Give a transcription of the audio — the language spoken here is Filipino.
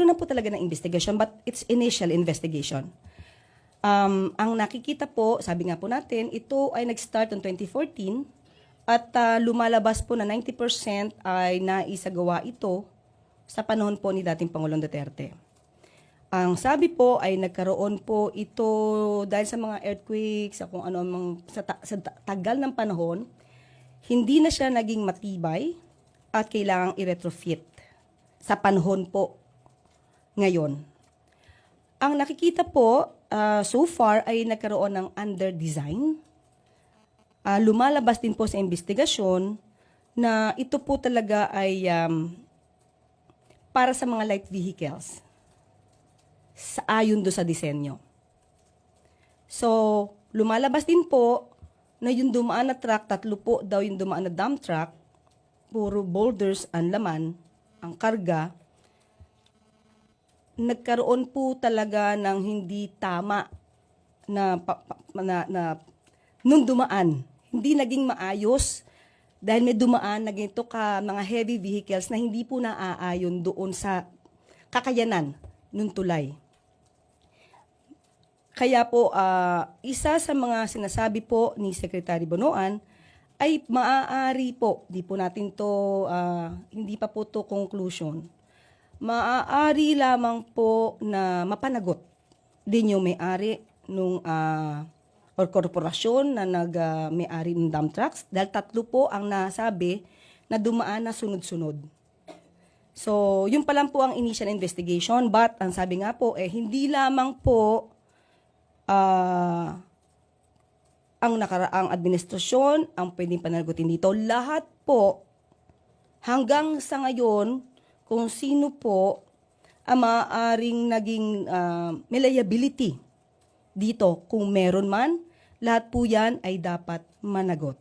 meron na po talaga ng investigation, but it's initial investigation. Ang nakikita po, sabi nga po natin, ito ay nag-start noong 2014 at lumalabas po na 90% ay naisagawa ito sa panahon po ni dating Pangulong Duterte. Ang sabi po ay nagkaroon po ito dahil sa mga earthquakes, sa kung ano sa tagal ng panahon, hindi na siya naging matibay at kailangang i-retrofit sa panahon po ngayon. Ang nakikita po so far ay nagkaroon ng under-design. Lumalabas din po sa investigasyon na ito po talaga ay para sa mga light vehicles. Ayon do sa disenyo. So, lumalabas din po na yung dumaan na truck, 3 po daw yung dumaan na dump truck, puro boulders ang laman, ang karga, nagkaroon po talaga ng hindi tama na nung dumaan. Hindi naging maayos dahil may dumaan na ganito ka mga heavy vehicles na hindi po naaayon doon sa kakayanan ng tulay. Kaya po, isa sa mga sinasabi po ni Secretary Bonoan ay maaari po, hindi pa po to conclusion, maaari lamang po na mapanagot din yung may-ari nung or korporasyon na may-ari ng dump trucks dahil 3 po ang nasabi na dumaan na sunod-sunod. So, yun pa lang po ang initial investigation, but ang sabi nga po, hindi lamang po ang nakaraang administrasyon ang pwedeng pananagutin dito. Lahat po, hanggang sa ngayon, kung sino po ang maaaring naging may liability dito. Kung meron man, lahat po yan ay dapat managot.